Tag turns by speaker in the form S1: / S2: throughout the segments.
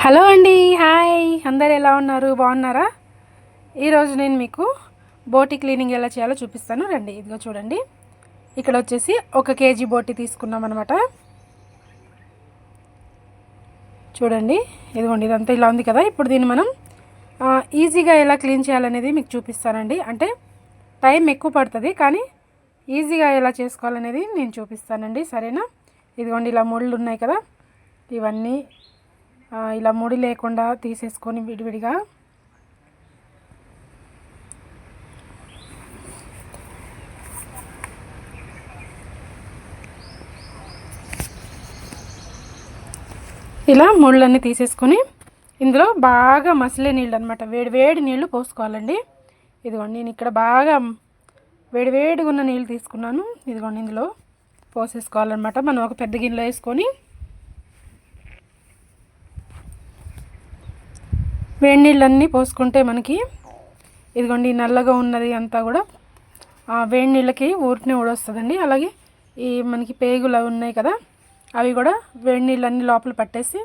S1: Hello అండి, hi. అందరు ఎలా ఉన్నారు? బాగున్నారా? ఈరోజు నేను మీకు బోటి క్లీనింగ్ ఎలా చేయాలో చూపిస్తాను. రండి, ఇదిగో చూడండి. ఇక్కడ వచ్చేసి 1 కేజీ బోటి తీసుకున్నాం అనమాట. చూడండి, ఇదిగోండి, ఇదంతా ఇలా ఉంది కదా. ఇప్పుడు దీన్ని మనం ఈజీగా ఎలా క్లీన్ చేయాలనేది మీకు చూపిస్తానండి. అంటే టైం ఎక్కువ పడుతుంది, కానీ ఈజీగా ఎలా చేసుకోవాలనేది నేను చూపిస్తానండి. సరేనా? ఇదిగోండి, ఇలా ముళ్ళు ఉన్నాయి కదా, ఇవన్నీ ఇలా ముడి లేకుండా తీసేసుకొని విడివిడిగా ఇలా ముళ్ళన్నీ తీసేసుకొని ఇందులో బాగా మసిలే నీళ్ళు అనమాట, వేడి నీళ్ళు పోసుకోవాలండి. ఇదిగోండి, నేను ఇక్కడ బాగా వేడిగా ఉన్న నీళ్ళు తీసుకున్నాను. ఇదిగోండి, ఇందులో పోసేసుకోవాలన్నమాట. మనం ఒక పెద్ద గిన్నెలో వేసుకొని వేడి నీళ్ళన్నీ పోసుకుంటే మనకి ఇదిగోండి నల్లగా ఉన్నది అంతా కూడా వేడి నీళ్ళకి ఊరికనే ఊడొస్తుందండి. అలాగే ఈ మనకి పేగులు అవి ఉన్నాయి కదా, అవి కూడా వేడి నీళ్ళన్నీ లోపల పట్టేసి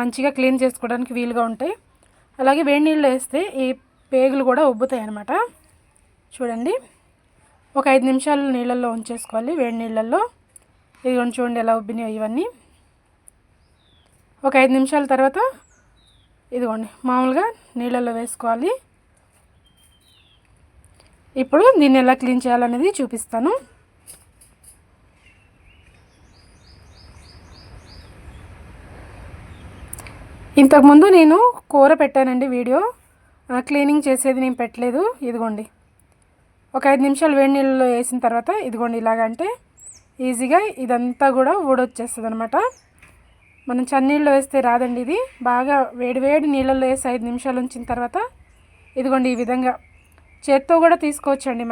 S1: మంచిగా క్లీన్ చేసుకోవడానికి వీలుగా ఉంటాయి. అలాగే వేడి నీళ్ళు వేస్తే ఈ పేగులు కూడా ఉబ్బుతాయి అన్నమాట. చూడండి, ఒక 5 నిమిషాలు నీళ్ళల్లో ఉంచేసుకోవాలి, వేడి నీళ్ళల్లో. ఇదిగోండి, చూడండి ఎలా ఉబ్బినాయి ఇవన్నీ. ఒక 5 నిమిషాల తర్వాత ఇదిగోండి మామూలుగా నీళ్ళల్లో వేసుకోవాలి. ఇప్పుడు దీన్ని ఎలా క్లీన్ చేయాలనేది చూపిస్తాను. ఇంతకుముందు నేను కూర పెట్టానండి వీడియో, క్లీనింగ్ చేసేది నేను పెట్టలేదు. ఇదిగోండి, ఒక 5 నిమిషాలు వేడి నీళ్ళలో వేసిన తర్వాత ఇదిగోండి ఇలాగంటే ఈజీగా ఇదంతా కూడా ఊడొచ్చేస్తుంది అనమాట. మనం చన్నీళ్ళు వేస్తే రాదండి ఇది. బాగా వేడి నీళ్ళల్లో వేసి 5 నిమిషాలు ఉంచిన తర్వాత ఇదిగోండి ఈ విధంగా చేత్తో కూడా తీసుకోవచ్చండి.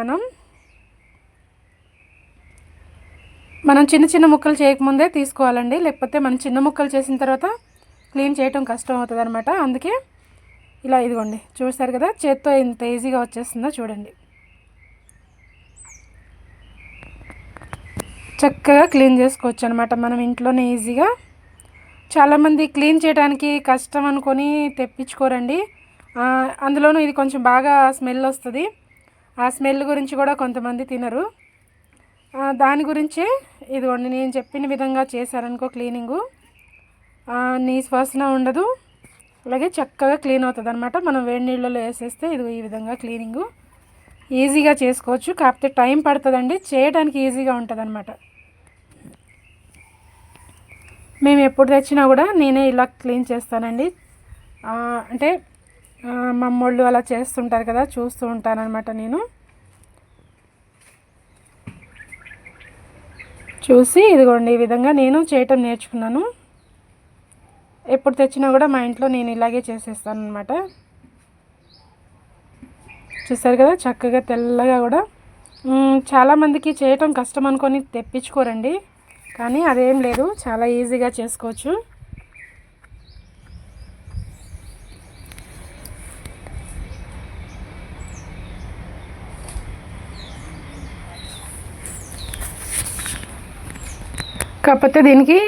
S1: మనం చిన్న ముక్కలు చేయకముందే తీసుకోవాలండి, లేకపోతే మనం చిన్న ముక్కలు చేసిన తర్వాత క్లీన్ చేయటం కష్టం అవుతుంది అనమాట. అందుకే ఇలా ఇదిగోండి చూస్తారు కదా, చేత్తో ఎంత ఈజీగా వచ్చేస్తుందో చూడండి. చక్కగా క్లీన్ చేసుకోవచ్చు అనమాట మనం ఇంట్లోనే ఈజీగా. చాలామంది క్లీన్ చేయడానికి కష్టం అనుకొని తెప్పించుకోరండి. అందులోనూ ఇది కొంచెం బాగా స్మెల్ వస్తుంది. ఆ స్మెల్ గురించి కూడా కొంతమంది తినరు. దాని గురించే ఇదిగోండి నేను చెప్పిన విధంగా చేశారనుకో క్లీనింగు నీసు వాసన ఉండదు, అలాగే చక్కగా క్లీన్ అవుతుంది అనమాట. మనం వేడి నీళ్ళలో వేసేస్తే ఇది ఈ విధంగా క్లీనింగు ఈజీగా చేసుకోవచ్చు. కాకపోతే టైం పడుతుందండి, చేయడానికి ఈజీగా ఉంటుంది అనమాట. మేము ఎప్పుడు తెచ్చినా కూడా నేనే ఇలా క్లీన్ చేస్తానండి. అంటే మా అమ్మోళ్ళు అలా చేస్తుంటారు కదా, చూస్తూ ఉంటానన్నమాట. నేను చూసి ఇదిగోండి ఈ విధంగా నేను చేయటం నేర్చుకున్నాను. ఎప్పుడు తెచ్చినా కూడా మా ఇంట్లో నేను ఇలాగే చేసేస్తాను అనమాట. చూస్తారు కదా చక్కగా తెల్లగా కూడా. చాలామందికి చేయటం కష్టం అనుకొని తెప్పించుకోరండి, కానీ అదేం లేదు, చాలా ఈజీగా చేసుకోవచ్చు. కాకపోతే దీనికి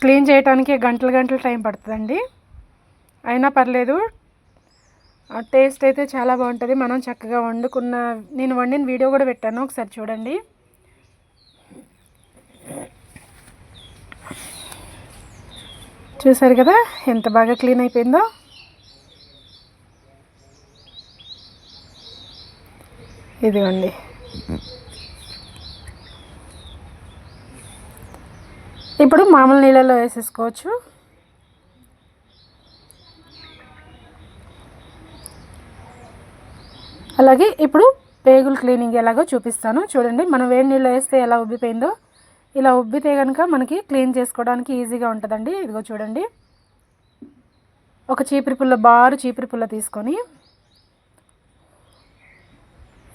S1: క్లీన్ చేయడానికి గంటలు టైం పడుతుందండి. అయినా పర్లేదు, టేస్ట్ అయితే చాలా బాగుంటుంది. మనం చక్కగా నేను వండిన వీడియో కూడా పెట్టాను, ఒకసారి చూడండి. చూసారు కదా ఎంత బాగా క్లీన్ అయిపోయిందో. ఇదిగోండి, ఇప్పుడు మామూలు నీళ్ళలో వేసేసుకోవచ్చు. అలాగే ఇప్పుడు పేగులు క్లీనింగ్ ఎలాగో చూపిస్తాను చూడండి. మనం వేడి నీళ్ళు వేస్తే ఎలా ఉబ్బిపోయిందో, ఇలా ఉబ్బితే కనుక మనకి క్లీన్ చేసుకోవడానికి ఈజీగా ఉంటుందండి. ఇదిగో చూడండి, ఒక బారు చీపురు పుల్ల తీసుకొని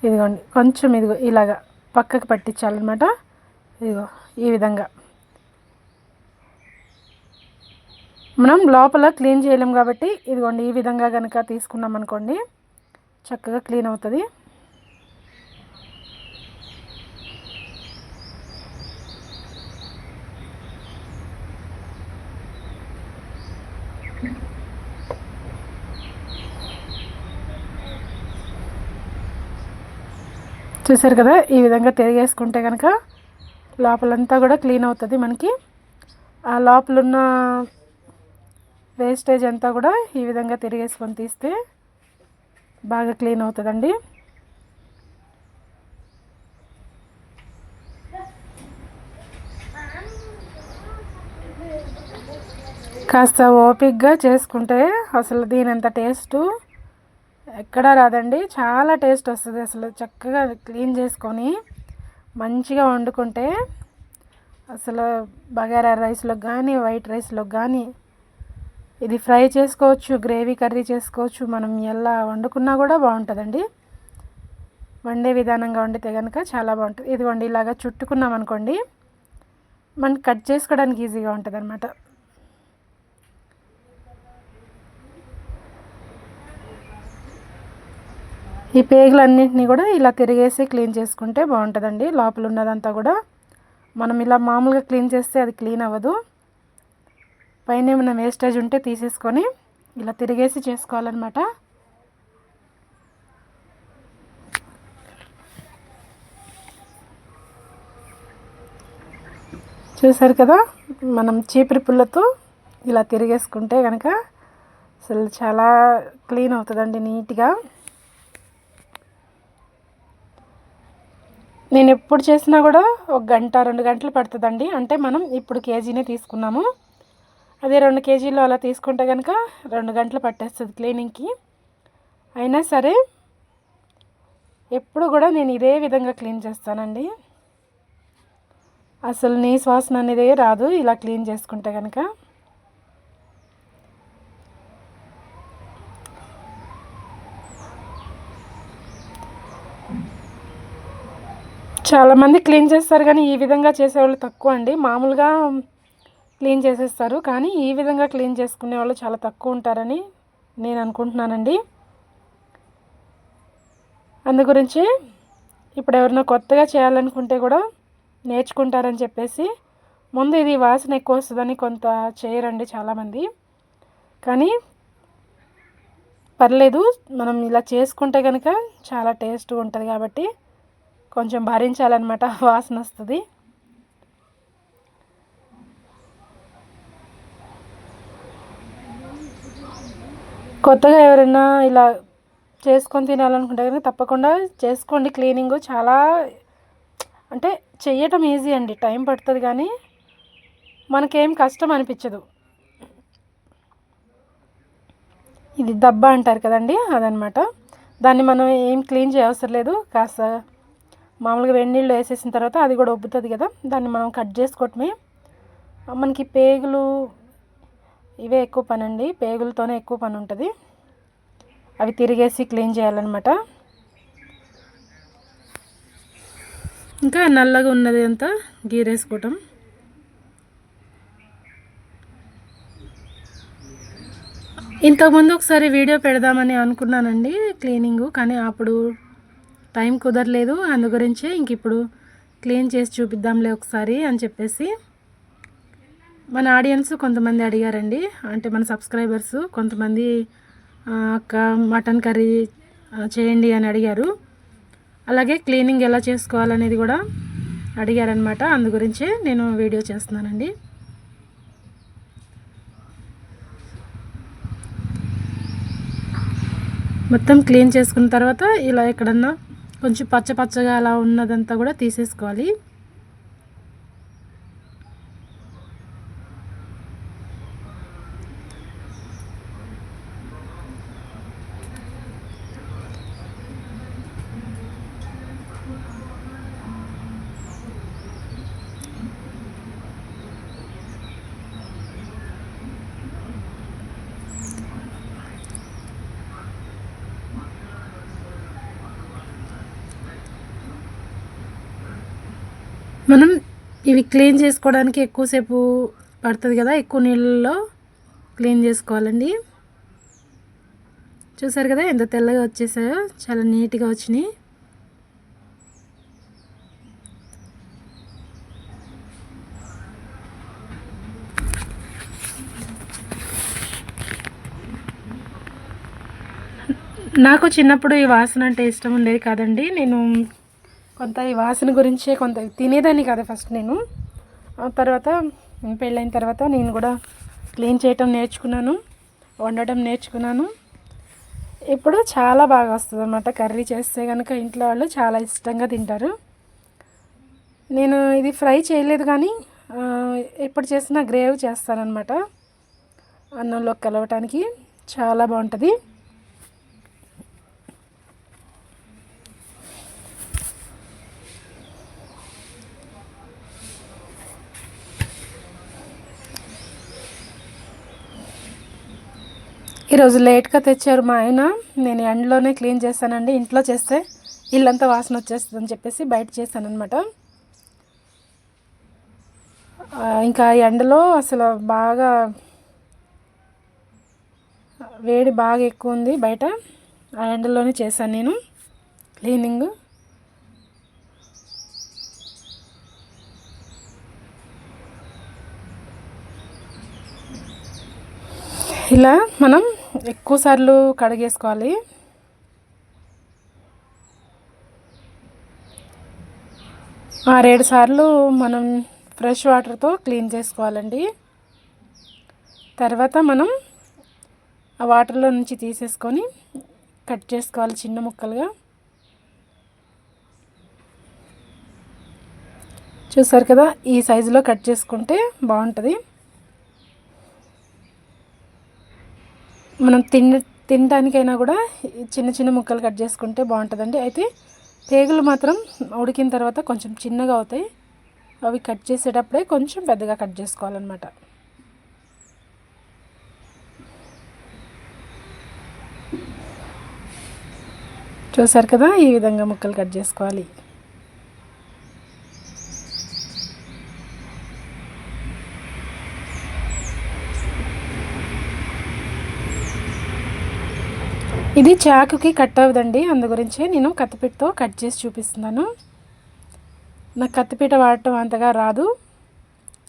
S1: ఇదిగోండి కొంచెం ఇదిగో ఇలాగా పక్కకు పట్టించాలన్నమాట. ఇదిగో ఈ విధంగా. మనం లోపల క్లీన్ చేయలేం కాబట్టి ఇదిగోండి ఈ విధంగా కనుక తీసుకున్నాం అనుకోండి చక్కగా క్లీన్ అవుతుంది. చూసారు కదా, ఈ విధంగా తిరిగేసుకుంటే కనుక లోపలంతా కూడా క్లీన్ అవుతుంది. మనకి ఆ లోపలున్న వేస్టేజ్ అంతా కూడా ఈ విధంగా తిరిగేసుకొని తీస్తే బాగా క్లీన్ అవుతుందండి. కాస్త ఓపిక్గా చేసుకుంటే అసలు దీనంత టేస్టు ఎక్కడా రాదండి. చాలా టేస్ట్ వస్తుంది. అసలు చక్కగా క్లీన్ చేసుకొని మంచిగా వండుకుంటే అసలు బగారా రైస్లోకి కానీ వైట్ రైస్లోకి కానీ ఇది ఫ్రై చేసుకోవచ్చు, గ్రేవీ కర్రీ చేసుకోవచ్చు. మనం ఎలా వండుకున్నా కూడా బాగుంటుందండి. వండే విధానంగా వండితే కనుక చాలా బాగుంటుంది. ఇదిగోండి ఇలాగా చుట్టుకున్నాం అనుకోండి, మనకి కట్ చేసుకోవడానికి ఈజీగా ఉంటుంది అన్నమాట. ఈ పేగులన్నింటినీ కూడా ఇలా తిరిగేసి క్లీన్ చేసుకుంటే బాగుంటుందండి. లోపల ఉన్నదంతా కూడా మనం ఇలా మామూలుగా క్లీన్ చేస్తే అది క్లీన్ అవ్వదు. పైన ఏమైనా వేస్టేజ్ ఉంటే తీసేసుకొని ఇలా తిరిగేసి చేసుకోవాలన్నమాట. చూసారు కదా, మనం చీపురు పుల్లతో ఇలా తిరిగేసుకుంటే కనుక అసలు చాలా క్లీన్ అవుతుందండి నీట్గా. నేను ఎప్పుడు చేసినా కూడా 1 గంట 2 గంటలు పడుతుందండి. అంటే మనం ఇప్పుడు కేజీనే తీసుకున్నాము, అదే 2 కేజీలు అలా తీసుకుంటే కనుక 2 గంటలు పట్టేస్తుంది క్లీనింగ్కి. అయినా సరే ఎప్పుడు కూడా నేను ఇదే విధంగా క్లీన్ చేస్తానండి. అసలు నీ వాసన అనేది రాదు ఇలా క్లీన్ చేసుకుంటే కనుక. చాలామంది క్లీన్ చేస్తారు కానీ ఈ విధంగా చేసేవాళ్ళు తక్కువ అండి. మామూలుగా క్లీన్ చేసేస్తారు కానీ ఈ విధంగా క్లీన్ చేసుకునే వాళ్ళు చాలా తక్కువ ఉంటారని నేను అనుకుంటున్నానండి. అందు గురించి ఇప్పుడు ఎవరైనా కొత్తగా చేయాలనుకుంటే కూడా నేర్చుకుంటారని చెప్పేసి ముందు ఇది వాసన ఎక్కువ వస్తుందని కొంత చేయరండి చాలామంది. కానీ పర్లేదు, మనం ఇలా చేసుకుంటే కనుక చాలా టేస్ట్గా ఉంటుంది కాబట్టి కొంచెం భరించాలన్నమాట, వాసన వస్తుంది. కొత్తగా ఎవరైనా ఇలా చేసుకొని తినాలనుకుంటే కనుక తప్పకుండా చేసుకోండి. క్లీనింగ్ చాలా అంటే చెయ్యటం ఈజీ అండి, టైం పడుతుంది కానీ మనకేం కష్టం అనిపించదు. ఇది దబ్బ అంటారు కదండి, అదనమాట. దాన్ని మనం ఏం క్లీన్ చేయవసరం లేదు. కాస్త మామూలుగా వేడి నీళ్ళు వేసేసిన తర్వాత అది కూడా ఉబ్బుతుంది కదా, దాన్ని మనం కట్ చేసుకోవటమే. మనకి పేగులు ఇవే ఎక్కువ పని అండి, పేగులతోనే ఎక్కువ పని ఉంటుంది. అవి తిరిగేసి క్లీన్ చేయాలన్నమాట. ఇంకా నల్లగా ఉన్నది అంతా గీరేసుకోవటం. ఇంతకుముందు ఒకసారి వీడియో పెడదామని అనుకున్నానండి క్లీనింగు, కానీ అప్పుడు టైం కుదరలేదు. అందు గురించి ఇంక ఇప్పుడు క్లీన్ చేసి చూపిద్దాంలే ఒకసారి అని చెప్పేసి మన ఆడియన్స్ కొంతమంది అడిగారండి, అంటే మన సబ్స్క్రైబర్స్ కొంతమంది అక్క మటన్ కర్రీ చేయండి అని అడిగారు. అలాగే క్లీనింగ్ ఎలా చేసుకోవాలనేది కూడా అడిగారనమాట. అందు గురించే నేను వీడియో చేస్తున్నానండి. మొత్తం క్లీన్ చేసుకున్న తర్వాత ఇలా ఎక్కడన్నా కొంచెం పచ్చగా అలా ఉన్నదంతా కూడా తీసేసుకోవాలి. మనం ఇవి క్లీన్ చేసుకోవడానికి ఎక్కువసేపు పడుతుంది కదా, ఎక్కువ నీళ్ళలో క్లీన్ చేసుకోవాలండి. చూసారు కదా ఎంత తెల్లగా వచ్చేసాయో, చాలా నీట్గా వచ్చినాయి. నాకు చిన్నప్పుడు ఈ వాసన అంటే ఇష్టం ఉండేది కాదండి. నేను కొంత ఈ వాసన గురించే కొంత తినేదాన్ని కాదు ఫస్ట్ నేను. తర్వాత పెళ్ళైన తర్వాత నేను కూడా క్లీన్ చేయటం నేర్చుకున్నాను, వండటం నేర్చుకున్నాను. ఇప్పుడు చాలా బాగా వస్తుంది అన్నమాట. కర్రీ చేస్తే కనుక ఇంట్లో వాళ్ళు చాలా ఇష్టంగా తింటారు. నేను ఇది ఫ్రై చేయలేదు కానీ ఎప్పుడు చేసినా గ్రేవ్ చేస్తానన్నమాట. అన్నంలో కలవటానికి చాలా బాగుంటుంది. ఈరోజు లేట్గా తెచ్చారు మా ఆయన. నేను ఎండలోనే క్లీన్ చేస్తానండి, ఇంట్లో చేస్తే ఇల్లంతా వాసన వచ్చేస్తుంది అని చెప్పేసి బయట చేశాను అనమాట. ఇంకా ఎండలో అసలు బాగా వేడి బాగా ఎక్కువ ఉంది బయట. ఆ ఎండలోనే చేశాను నేను క్లీనింగ్. ఇలా మనం ఎక్కువ సార్లు కడిగేసుకోవాలి. 6-7 సార్లు మనం ఫ్రెష్ వాటర్తో క్లీన్ చేసుకోవాలండి. తర్వాత మనం ఆ వాటర్లో నుంచి తీసేసుకొని కట్ చేసుకోవాలి చిన్న ముక్కలుగా. చూసారు కదా, ఈ సైజులో కట్ చేసుకుంటే బాగుంటుంది. మనం తినడానికైనా కూడా చిన్న చిన్న ముక్కలు కట్ చేసుకుంటే బాగుంటుందండి. అయితే పేగులు మాత్రం ఉడికిన తర్వాత కొంచెం చిన్నగా అవుతాయి. అవి కట్ చేసేటప్పుడే కొంచెం పెద్దగా కట్ చేసుకోవాలన్నమాట. చూసారు కదా, ఈ విధంగా ముక్కలు కట్ చేసుకోవాలి. ఇది చాకుకి కట్ అవ్వదండి, అందు గురించే నేను కత్తిపీటతో కట్ చేసి చూపిస్తున్నాను. నాకు కత్తిపీట వాడటం అంతగా రాదు,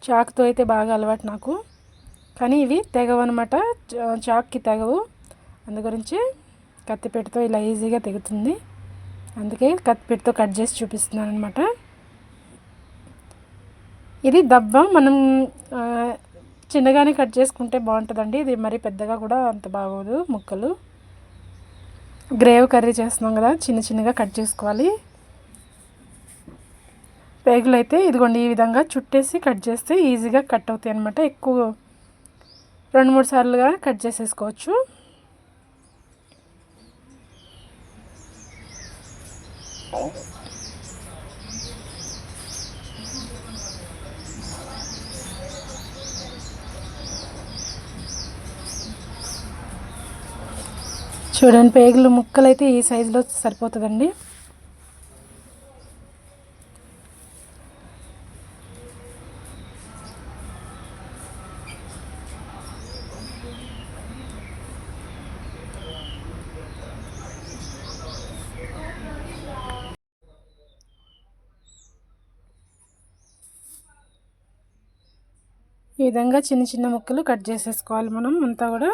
S1: చాకుతో అయితే బాగా అలవాటు నాకు. కానీ ఇవి తెగవన్నమాట, చాకుకి తెగవు. అందు గురించి కత్తిపీటతో ఇలా ఈజీగా తెగుతుంది. అందుకే కత్తిపీటతో కట్ చేసి చూపిస్తున్నాను అనమాట. ఇది దబ్బ మనం చిన్నగానే కట్ చేసుకుంటే బాగుంటుందండి. ఇది మరీ పెద్దగా కూడా అంత బాగోదు. ముక్కలు గ్రేవ్ కర్రీ చేస్తున్నాం కదా, చిన్న చిన్నగా కట్ చేసుకోవాలి. పేగులు అయితే ఇదిగోండి ఈ విధంగా చుట్టేసి కట్ చేస్తే ఈజీగా కట్ అవుతాయి అన్నమాట. ఎక్కువ 2-3 సార్లుగా కట్ చేసేసుకోవచ్చు. చూడండి, పేగులు ముక్కలు అయితే ఈ సైజులో సరిపోతుందండి. ఈ విధంగా చిన్న చిన్న ముక్కలు కట్ చేసేసుకోవాలి మనం అంతా కూడా.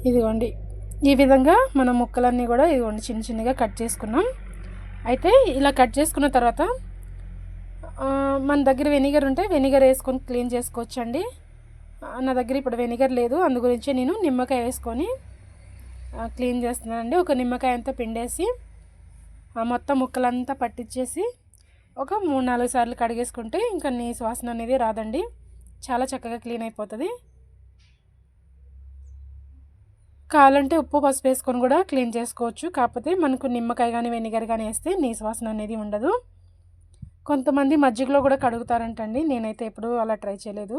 S1: ఇదిగోండి ఈ విధంగా మనం ముక్కలన్నీ కూడా ఇదిగోండి చిన్న చిన్నగా కట్ చేసుకున్నాం. అయితే ఇలా కట్ చేసుకున్న తర్వాత మన దగ్గర వెనిగర్ ఉంటే వెనిగర్ వేసుకొని క్లీన్ చేసుకోవచ్చండి. నా దగ్గర ఇప్పుడు వెనిగర్ లేదు, అందు గురించి నేను నిమ్మకాయ వేసుకొని క్లీన్ చేస్తున్నానండి. ఒక నిమ్మకాయ అంతా పిండేసి మొత్తం ముక్కలంతా పట్టించేసి ఒక 3-4 సార్లు కడిగేసుకుంటే ఇంకా నీసు వాసన అనేది రాదండి. చాలా చక్కగా క్లీన్ అయిపోతుంది. కావాలంటే ఉప్పు పసుపు వేసుకొని కూడా క్లీన్ చేసుకోవచ్చు. కాకపోతే మనకు నిమ్మకాయ కానీ వెనిగర్ కానీ వేస్తే నీసు వాసన అనేది ఉండదు. కొంతమంది మజ్జిగలో కూడా కడుగుతారంటండి, నేనైతే ఎప్పుడు అలా ట్రై చేయలేదు.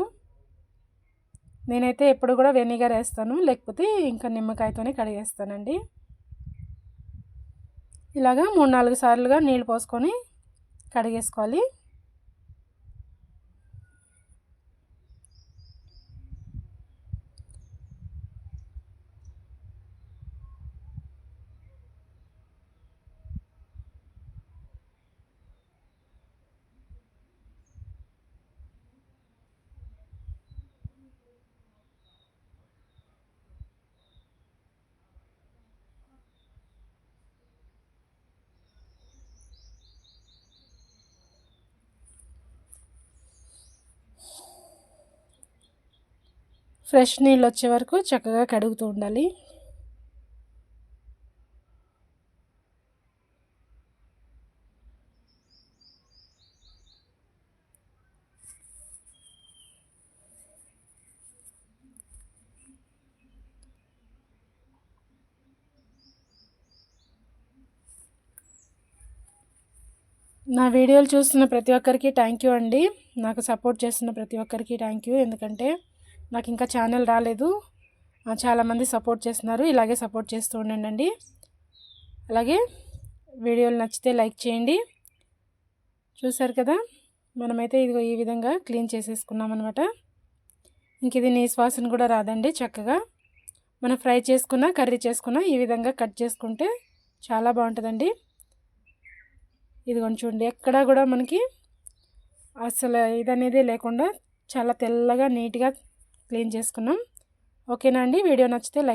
S1: నేనైతే ఎప్పుడు కూడా వెనిగర్ వేస్తాను, లేకపోతే ఇంకా నిమ్మకాయతోనే కడిగేస్తానండి. ఇలాగా 3-4 సార్లుగా నీళ్ళు పోసుకొని కడిగేసుకోవాలి. ఫ్రెష్ నీళ్ళు వచ్చే వరకు చక్కగా కడుగుతూ ఉండాలి. నా వీడియోలు చూస్తున్న ప్రతి ఒక్కరికి థ్యాంక్ యూ అండి. నాకు సపోర్ట్ చేస్తున్న ప్రతి ఒక్కరికి థ్యాంక్ యూ. ఎందుకంటే నాకు ఇంకా ఛానల్ రాలేదు. చాలామంది సపోర్ట్ చేస్తున్నారు. ఇలాగే సపోర్ట్ చేస్తూ ఉండండి. అలాగే వీడియోలు నచ్చితే లైక్ చేయండి. చూసారు కదా, మనమైతే ఇదిగో ఈ విధంగా క్లీన్ చేసేసుకున్నాం అనమాట. ఇంక ఇది నీసు వాసన కూడా రాదండి. చక్కగా మనం ఫ్రై చేసుకున్న కర్రీ చేసుకున్న ఈ విధంగా కట్ చేసుకుంటే చాలా బాగుంటుందండి. ఇదిగోండి చూడండి, ఎక్కడా కూడా మనకి అసలు ఇదనేది లేకుండా చాలా తెల్లగా నీట్గా క్లీన్ చేసుకున్నాం. ఓకేనా అండి? వీడియో నచ్చితే లైక్